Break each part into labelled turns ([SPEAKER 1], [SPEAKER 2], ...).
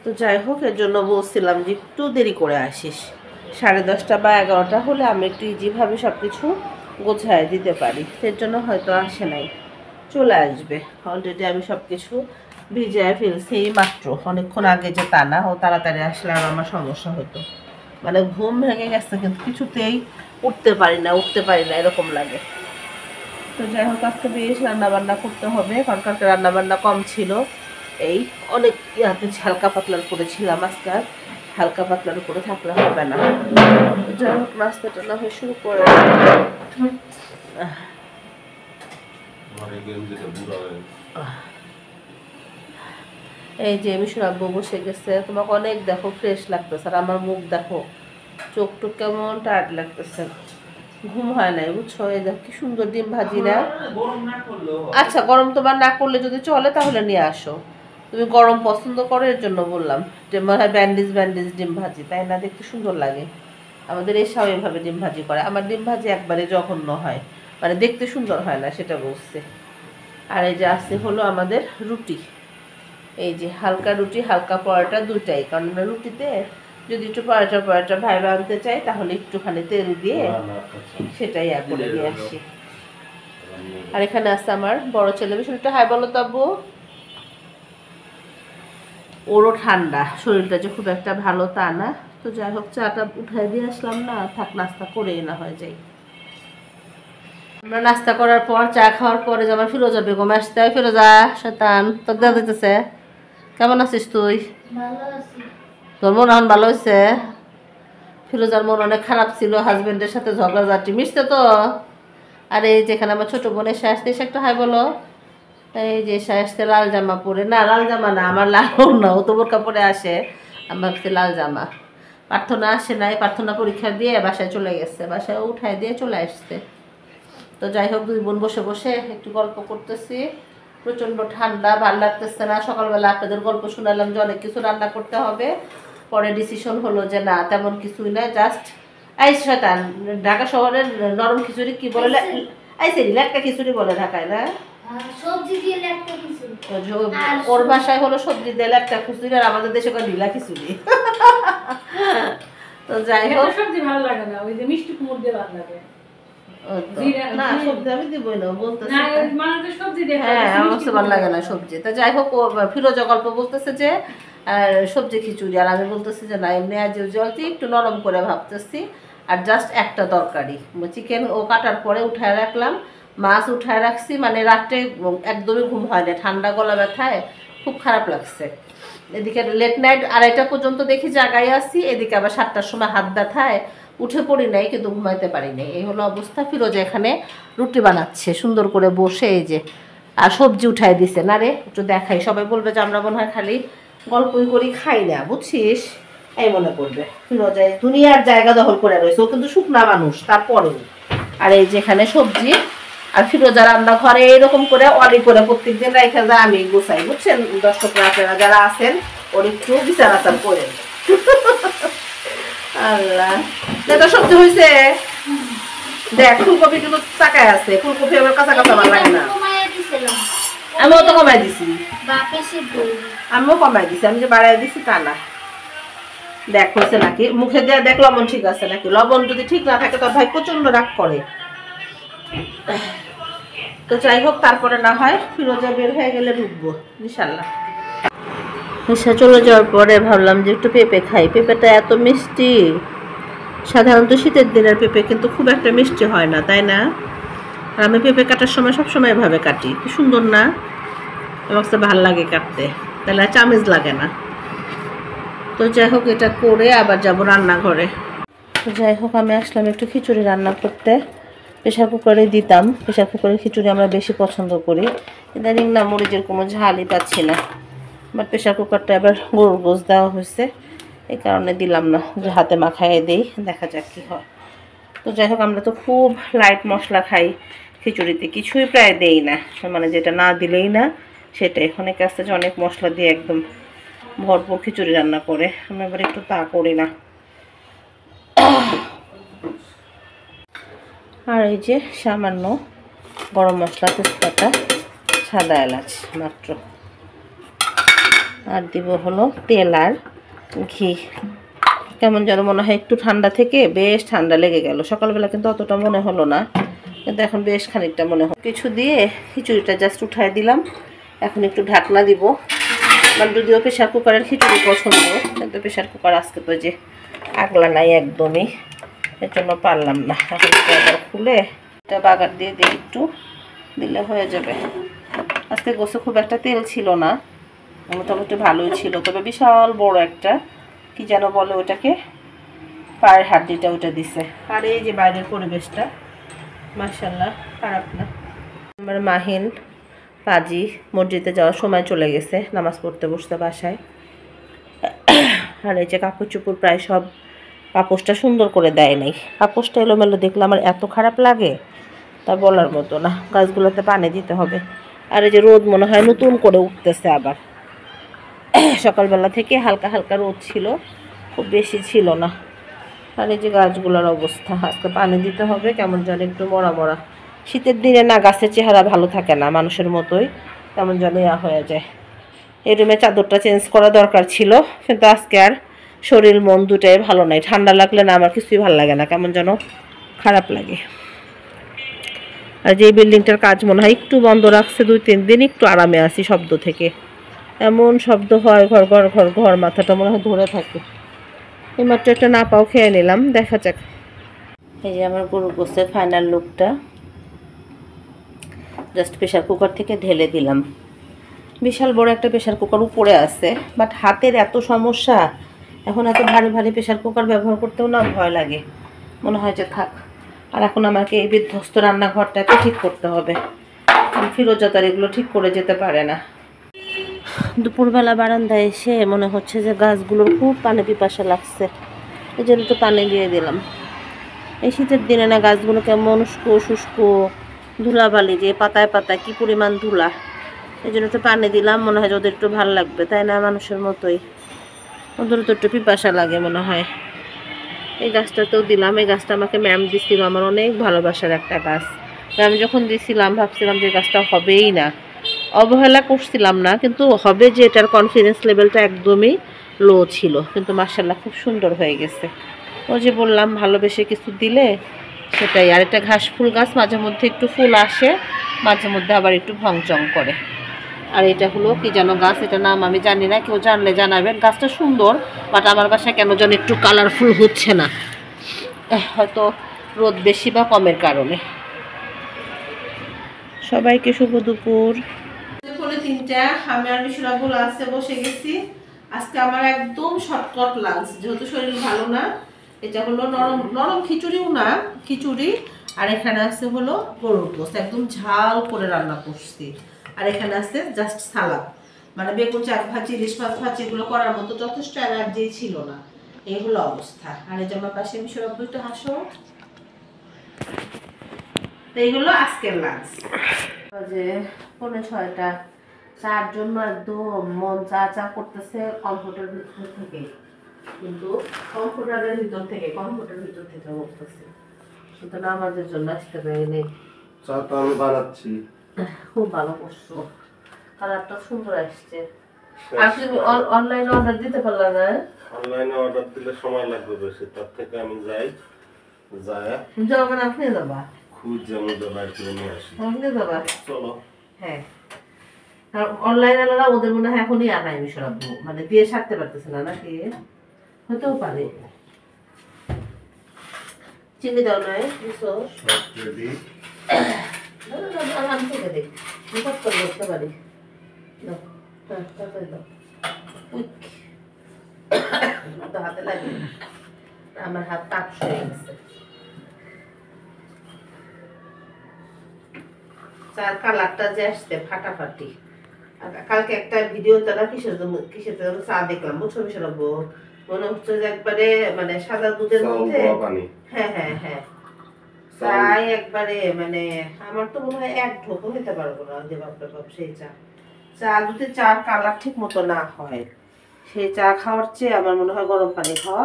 [SPEAKER 1] তো যাই হোক, এর জন্য বলছিলাম যে একটু দেরি করে আসিস, 10:30 বা 11টা হলে আমি একটু ইজিভাবে সব কিছু গোছায় দিতে পারি। এর জন্য হয়তো আসে নাই, চলে আসবে। অলরেডি আমি সব কিছু ভিজায় ফেলছি এই মাত্র, অনেকক্ষণ আগে যে তা না, ও তাড়াতাড়ি আসলে আর আমার সমস্যা হতো। মানে ঘুম ভেঙে গেছে কিন্তু কিছুতেই উঠতে পারি না এরকম লাগে। তো যাই হোক, আজকে বেশ রান্নাবান্না করতে হবে, কারণ কালকে রান্নাবান্না কম ছিল। এই অনেক ইয়াতে হালকা পাতলার করেছিলাম, আজকে আর হালকা পাতলার উপরে থাকলে হবে না। যাই হোক, নাস্তাটা না হয় শুরু করে। এই যে মিশুর আব্বু বসে গেছে, তোমাকে অনেক দেখো ফ্রেশ লাগতেছে, আর আমার মুখ দেখো, চোখ টুক কেমন টায়ার্ড লাগতেছে, ঘুম হয় নাই বুঝছো। এই দেখ কি সুন্দর ডিম ভাজি না। আচ্ছা, গরম তোমার না করলে যদি চলে তাহলে নিয়ে আসো, তুমি গরম পছন্দ করো এর জন্য বললাম। যে মনে হয় ব্যান্ডিজ ডিম ভাজি, তাই না? দেখতে সুন্দর লাগে। আমাদের এসব এভাবে ডিম ভাজি করে, আমার ডিম ভাজি একবারে জঘন্য হয়, মানে দেখতে সুন্দর হয় না, সেটা বলছে। আর এই যে আছে হলো আমাদের রুটি, এই যে হালকা রুটি হালকা পরোটা দুটাই, কারণ রুটিতে যদি একটু পরোটা ভাইবা আনতে চাই তাহলে একটুখানি তেল দিয়ে সেটাই করে নিয়ে আসি। আর এখানে আছে আমার বড় ছেলে, শরীরটা হাই বলো তো আব্বু। ওরও ঠান্ডা, শরীরটা যে খুব একটা ভালো তা না। তো যাই হোক, চাটা উঠাই দিয়ে আসলাম না, থাক নাস্তা করেই না হয়ে যাই। আমরা নাস্তা করার পর চা খাওয়ার পরে যে আমার ফিরোজা বেগম আসতে হয়। ফিরোজা শয়তান, তোর দেওয়া দিতেছে। কেমন আছিস তুই? তোর মন এখন ভালো হয়েছে? ফিরোজার মন অনেক খারাপ ছিল, হাজবেন্ডের সাথে ঝগড়াঝাটি মিশতে তো। আর এই যেখানে আমার ছোট বোন এসে আসতে, এসে একটা হাই বলো। এই যে এসে আসতে লাল জামা পরে, না লাল জামা না, আমার লাল না, ও তো বোরকা পরে আসে, আমি ভাবছি লাল জামা। প্রার্থনা আসে নাই, প্রার্থনা পরীক্ষা দিয়ে বাসায় চলে গেছে, বাসায় উঠায় দিয়ে চলে আসছে। তো যাই হোক, দুই বোন বসে বসে একটু গল্প করতেছি। প্রচণ্ড ঠান্ডা, ভালো লাগতেছে না। সকালবেলা আপনাদের গল্প শোনালাম যে অনেক কিছু রান্না করতে হবে, পরে ডিসিশন হলো যে না তেমন কিছুই না, জাস্ট এই শয়তান ঢাকা শহরের নরম খিচুড়ি কি বলে, আইসে লেটকা খিচুড়ি বলে ঢাকায় না,
[SPEAKER 2] সবজি দিয়ে লেটকা খিচুড়ি।
[SPEAKER 1] ওর ভাষায় হলো সবজি দিয়ে লেটকা খিচুড়ি, আর আমাদের দেশে কয় ঢিলা খিচুড়ি। তো যাই হোক,
[SPEAKER 2] সবজি ভালো লাগে না, ওই যে মিষ্টি কুমড় দিয়ে ভালো লাগে।
[SPEAKER 1] না সবজি আমি দিবই না, বলতেছে
[SPEAKER 2] হ্যাঁ
[SPEAKER 1] আমার ভালো লাগে না সবজি। তো যাই হোক, ও ফিরোজা গল্প বলতেছে যে সবজি খিচুড়ি, আর আমি বলতেছি যে না এমনি আজ জলটি একটু নরম করে ভাবতেছি, আর জাস্ট একটা তরকারি চিকেন ও কাটার পরে উঠায় রাখলাম, মাছ উঠায় রাখছি, মানে রাত্রে একদমই ঘুম হয় না, ঠান্ডা গলা ব্যথায় খুব খারাপ লাগছে। এদিকে লেট নাইট 2:30টা পর্যন্ত দেখি জাগাই আসছি, এদিকে আবার 7টার সময় হাত ব্যথায় উঠে পড়ি নাই, কিন্তু ঘুমাইতে পারি নাই, এই হলো অবস্থা। ফিরোজা এখানে রুটি বানাচ্ছে সুন্দর করে বসে, এই যে আর সবজি উঠাই দিছে। না রে একটু দেখাই, সবাই বলবে যে আমরা মনে হয় খালি গল্পই করি, খাই না, বুঝছিস, এই মনে করবে। ফিরোজা দুনিয়ার জায়গা দখল করে রয়েছে, ও কিন্তু শুকনা মানুষ তারপরেও। আর এই যে এখানে সবজি, আর ফিরোজা রান্না ঘরে এরকম করে অলি করে প্রত্যেকদিন রেখে যায়, আমি গোছাই, বুঝছেন দর্শকরা আপনারা যারা আছেন, ওর একটু বিচার আচার করেন। আল্লাহ, এটা সবজি হয়েছে। দেখ ফুলকপি কিন্তু চাকায় আছে, ফুলকপি আমার কাঁচা কাঁচা ভালো লাগে না। আমিও তো কমাই দিছি, আমিও কমাই দিছি, আমি যে বাড়াই দিছি তা না। দেখ হয়েছে নাকি, মুখে দেয়া দেখ লবণ ঠিক আছে নাকি, লবণ যদি ঠিক না থাকে তোর ভাই প্রচন্ড রাগ করে। তো যাই হোক, তারপরে না হয় ফিরোজা বের হয়ে গেলে ঢুকবো ইনশাল্লাহ। এসে চলে যাওয়ার পরে ভাবলাম যে একটু পেঁপে খাই, পেঁপেটা এত মিষ্টি। সাধারণত শীতের দিনের পেঁপে কিন্তু খুব একটা মিষ্টি হয় না, তাই না? আর আমি পেঁপে কাটার সময় সবসময় এভাবে কাটি, কি সুন্দর না, আমার কাছে ভালো লাগে কাটতে, তাহলে চামিজ লাগে না। তো যাই হোক, এটা করে আবার যাব রান্নাঘরে। তো যাই হোক, আমি আসলাম একটু খিচুড়ি রান্না করতে, প্রেশার কুকারে দিতাম, প্রেশার কুকারের খিচুড়ি আমরা বেশি পছন্দ করি, ইদানিং না মরিচের কোনো ঝালই পাচ্ছি না, বাট প্রেশার কুকারটা এবার গরুর গোশ দেওয়া হয়েছে, এই কারণে দিলাম না, যে হাতে মাখাইয়ে দিই, দেখা যাক কী হয়। তো যাই হোক, আমরা তো খুব লাইট মশলা খাই খিচুড়িতে, কিছুই প্রায় দেই না, মানে যেটা না দিলেই না সেটাই। অনেকে আসতে যে অনেক মশলা দিয়ে একদম ভরপুর খিচুড়ি রান্না করে, আমি এবার একটু তা করি না। আর এই যে সামান্য গরম মশলা, তেজপাতা, সাদা এলাচ মাত্র, আর দিব হলো তেল আর ঘি। কেমন যেন মনে হয় একটু ঠান্ডা থেকে বেশ ঠান্ডা লেগে গেল। সকালবেলা কিন্তু অতটা মনে হলো না, কিন্তু এখন বেশ খানিকটা মনে হয়। কিছু দিয়ে খিচুড়িটা জাস্ট উঠাই দিলাম। এখন একটু ঢাকনা দিব। আমার যদিও প্রেশার কুকারের খিচুড়ি পছন্দ, কিন্তু প্রেশার কুকার আজকে তো যে আগলা নাই একদমই, এর জন্য পারলাম না। এখন আবার খুলে এটা বাগার দিয়ে দিই, একটু দিলে হয়ে যাবে। আজকে গোসে খুব একটা তেল ছিল না, মোটামুটি ভালোই ছিল, তবে বিশাল বড় একটা কি যেন বলে ওটাকে, পায়ের হাড্ডিটা ওটা দিছে। আর এই যে বাইরের পরিবেশটা মাশাআল্লাহ খারাপ না। আমার মাহিন পাজি মসজিদে যাওয়ার সময় চলে গেছে, নামাজ পড়তে বসতে বাসায়। আর এই যে কাপড় চোপড় প্রায় সব পাপোশটা সুন্দর করে দেয় নাই, পাপোশটা এলোমেলো দেখলে আমার এত খারাপ লাগে তা বলার মতো না। গাছগুলোতে পানি দিতে হবে। আর এই যে রোদ মনে হয় নতুন করে উঠতেছে আবার। সকালবেলা থেকে হালকা হালকা রোদ ছিল, খুব বেশি ছিল না। আর এই যে গাছগুলোর অবস্থা, আজকে পানি দিতে হবে। কেমন যেন একটু মরা মরা, শীতের দিনে না গাছের চেহারা ভালো থাকে না, মানুষের মতোই কেমন যেন হয়ে যায়। এই রুমে চাদরটা চেঞ্জ করা দরকার ছিল, কিন্তু আজকে আর শরীর মন দুটাই ভালো নাই। ঠান্ডা লাগলে না আমার কিছুই ভালো লাগে না, কেমন যেন খারাপ লাগে। আর যে বিল্ডিংটার কাজ মনে হয় একটু বন্ধ রাখছে 2-3 দিন, একটু আরামে আছি শব্দ থেকে। এমন শব্দ হয়, ঘর ঘর ঘর ঘর, মাথাটা মনে হয় ধরে থাকে। এইমাত্র একটা না পাও খেয়ে নিলাম, দেখা যাক। এই যে আমার গরুর গোশতের ফাইনাল লুকটা, জাস্ট প্রেশার কুকার থেকে ঢেলে দিলাম। বিশাল বড় একটা প্রেশার কুকার উপরে আছে, বাট হাতের এত সমস্যা, এখন এত ভারী ভারী প্রেশার কুকার ব্যবহার করতেও না ভয় লাগে, মনে হয় যে থাক। আর এখন আমাকে এই বিধ্বস্ত রান্নাঘরটাকে ঠিক করতে হবে। ফিরোজা তার এগুলো ঠিক করে যেতে পারে না। দুপুরবেলা বারান্দায় এসে মনে হচ্ছে যে গাছগুলোর খুব পানি পিপাসা লাগছে, এই জন্য একটু পানি দিয়ে দিলাম। এই শীতের দিনে না গাছগুলো কেমন শুষ্ক, ধুলাবালি, যে পাতায় পাতায় কি পরিমাণ ধুলা, এই জন্য একটু পানি দিলাম। মনে হয় যে ওদের একটু ভালো লাগবে, তাই না? মানুষের মতোই ওদেরও তো একটু পিপাসা লাগে মনে হয়। এই গাছটাতেও দিলাম। এই গাছটা আমাকে ম্যাম দিছিল, আমার অনেক ভালোবাসার একটা গাছ। ম্যাম যখন দিছিলাম ভাবছিলাম যে গাছটা হবেই না, অবহেলা করছিলাম না, কিন্তু হবে যে এটার কনফিডেন্স লেভেলটা একদমই লো ছিল, কিন্তু মাশাআল্লাহ খুব সুন্দর হয়ে গেছে। ওই যে বললাম ভালোবেসে কিছু দিলে সেটাই। আর এটা ঘাস ফুল গাছ, মাঝে মধ্যে একটু ফুল আসে, মাঝে মধ্যে আবার একটু ভংচং করে। আর এটা হলো কি যেন গাছ, এটা নাম আমি জানি না, কেউ জানলে জানাবেন। গাছটা সুন্দর, বাট আমার বাসায় কেন যেন একটু কালারফুল হচ্ছে না, হয়তো রোদ বেশি বা কমের কারণে। সবাইকে শুভ দুপুর। 3টা আমি আর মিশুরাবুল আছে বসে গেছি। আজকে আমার একদম শর্টকাট লাঞ্চ, যেহেতু শরীর ভালো না। এটা হলো নরম নরম খিচুড়িও না, খিচুড়ি। আর এখানে আছে হলো গরুর গোশত, একদম ঝাল করে রান্না করছি। আর এখানে আছে জাস্ট সালাদ, মানে বেগুন চাক ভাজি, ইলিশ মাছ ভাজি, এগুলো করার মতো যথেষ্ট এনার্জি ছিল না, এই হলো অবস্থা। আর এই যে আমার পাশে মিশুরাবুল, একটু হাসো। এই হলো আজকের লাঞ্চ। যে 5:45, 4 জন্য একদম মন চা চা করতেছে কম্পিউটার ভিতর থেকে, কিন্তু কম্পিউটারের ভিতর থেকে বলতেছে, কিন্তু আমাদের জন্য আসতে পারিনি।
[SPEAKER 3] চা তো আমি বানাচ্ছি।
[SPEAKER 1] খুব ভালো করছো, কালারটা সুন্দর আসছে। আর তুমি অনলাইনে অর্ডার দিতে পারলা না?
[SPEAKER 3] অনলাইনে অর্ডার দিলে সময় লাগবে বেশি, তার থেকে আমি যাই,
[SPEAKER 1] যাবেন আপনি যাবা,
[SPEAKER 3] খুব যেমন বাইর করে নিয়ে আসি।
[SPEAKER 1] আপনি যাবা,
[SPEAKER 3] চলো।
[SPEAKER 1] হ্যাঁ। আর অনলাইন আলাদা, ওদের মনে হয় এখনই আনাই মিশরাবু, মানে দিয়ে সারতে পারতেছে না, নাকি হতেও পারে। চিনি দাও নাই
[SPEAKER 3] রেডি।
[SPEAKER 1] আমি থেকে দিই, বিপদ করে বসতে পারি। হাতে লাগে, আমার হাত তাপ হয়ে গেছে। চার কালারটা যে আসছে ফাটাফাটি। কালকে একটা ভিডিও তারা কিসের চা দেখলাম, বুঝছো মিশরাবু, মনে হচ্ছে যে একবারে মানে সাদা দুধের মধ্যে, হ্যাঁ হ্যাঁ হ্যাঁ, চাই একবারে, মানে আমার তো মনে হয় এক ঢোকও নিতে পারবো না। যে বাপরে বাপ, সেই চা যদি চার কালার ঠিক মতো না হয়, সেই চা খাওয়ার চেয়ে আমার মনে হয় গরম পানি খাওয়া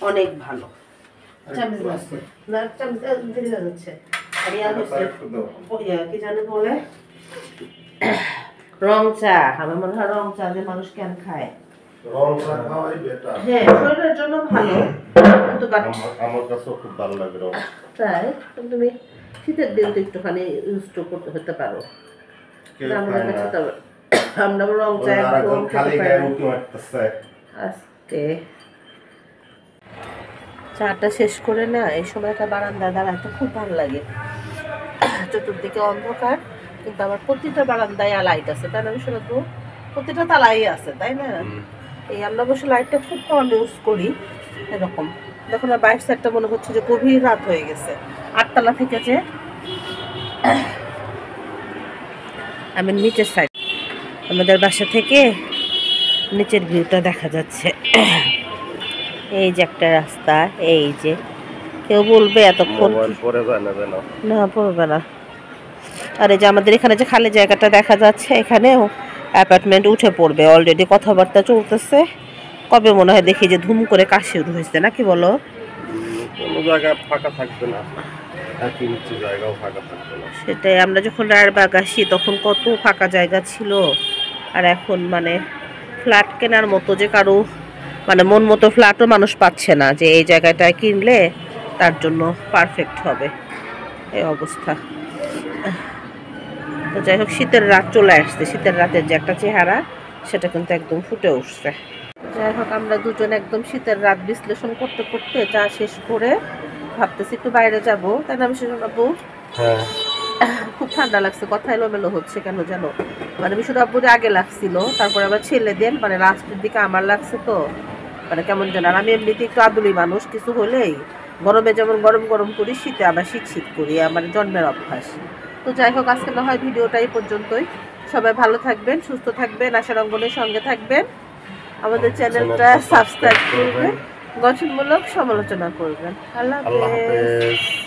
[SPEAKER 1] অনেক ভালো। চামচ আছে না, চামচ দেরি হয়ে যাচ্ছে। আর কি জানি বলে রং চা আমার মনে হয় রং চা যে মানুষ কেন খায়
[SPEAKER 3] রং চা খাওয়াই বেটার।
[SPEAKER 1] হ্যাঁ শরীরের জন্য ভালো কিন্তু
[SPEAKER 3] আমার কাছেও খুব ভালো লাগে রং।
[SPEAKER 1] তাই তুমি শীতের দিন তো একটুখানি ইউজ করতে হতে পারো আমাদের কাছে তো আমরা রং চা একদম
[SPEAKER 3] খালি গায়ে উঠে মারতেছে।
[SPEAKER 1] আস্তে চাটা শেষ করে না এই সময়টা বারান্দায় দাঁড়াতে খুব ভালো লাগে চতুর্দিকে অন্ধকার কিন্তু আবার প্রতিটা বারান্দায় লাইট আছে তাই না আমি শুনে তো প্রতিটা তালাই আছে তাই না এই আমরা অবশ্য লাইটটা খুব কম ইউজ করি এরকম দেখুন আর বাইক সাইডটা মনে হচ্ছে যে গভীর রাত হয়ে গেছে 8 তলা থেকে যে আমি নিচের সাইড আমাদের বাসা থেকে নিচের ভিউটা দেখা যাচ্ছে এই যে একটা রাস্তা এই যে কেউ বলবে এতক্ষণ
[SPEAKER 3] পরে
[SPEAKER 1] না পড়বে না আর এই যে আমাদের এখানে যে খালি জায়গাটা দেখা যাচ্ছে এখানেও অ্যাপার্টমেন্ট উঠে পড়বে অলরেডি কথাবার্তা চলতেছে কবে মনে হয় দেখি যে ধুম করে কাজ শুরু হয়েছে নাকি বলো
[SPEAKER 3] কোনো জায়গা ফাঁকা থাকবে না 1 ইঞ্চি জায়গাও ফাঁকা থাকবে না
[SPEAKER 1] সেটাই আমরা যখন রায়েরবাগ আসি তখন কত ফাঁকা জায়গা ছিল আর এখন মানে ফ্ল্যাট কেনার মতো যে কারো মানে মন মতো ফ্ল্যাটও মানুষ পাচ্ছে না যে এই জায়গাটায় কিনলে তার জন্য পারফেক্ট হবে এই অবস্থা তো যাই হোক শীতের রাত চলে আসছে শীতের রাতের যে একটা চেহারা সেটা কিন্তু একদম ফুটে উঠছে যাই হোক আমরা দুজন একদম শীতের রাত বিশ্লেষণ করতে করতে চা শেষ করে ভাবতেছি একটু বাইরে যাবো তাই না আমি আপু
[SPEAKER 3] হ্যাঁ
[SPEAKER 1] খুব ঠান্ডা লাগছে কথা এলোমেলো হচ্ছে কেন জানো মানে আমি শুধু আব্বুর আগে লাগছিল তারপরে আবার ছেলেদের মানে লাস্টের দিকে আমার লাগছে তো মানে কেমন যেন আর আমি এমনিতে একটু আদুলি মানুষ কিছু হলেই গরমে যেমন গরম গরম করি শীতে আবার শীত শীত করি আমার জন্মের অভ্যাস তো যাই হোক আজকে না হয় ভিডিওটা এই পর্যন্তই সবাই ভালো থাকবেন সুস্থ থাকবেন আশার অঙ্গনের সঙ্গে থাকবেন আমাদের চ্যানেলটা সাবস্ক্রাইব করবেন গঠনমূলক সমালোচনা করবেন আল্লাহ হাফেজ।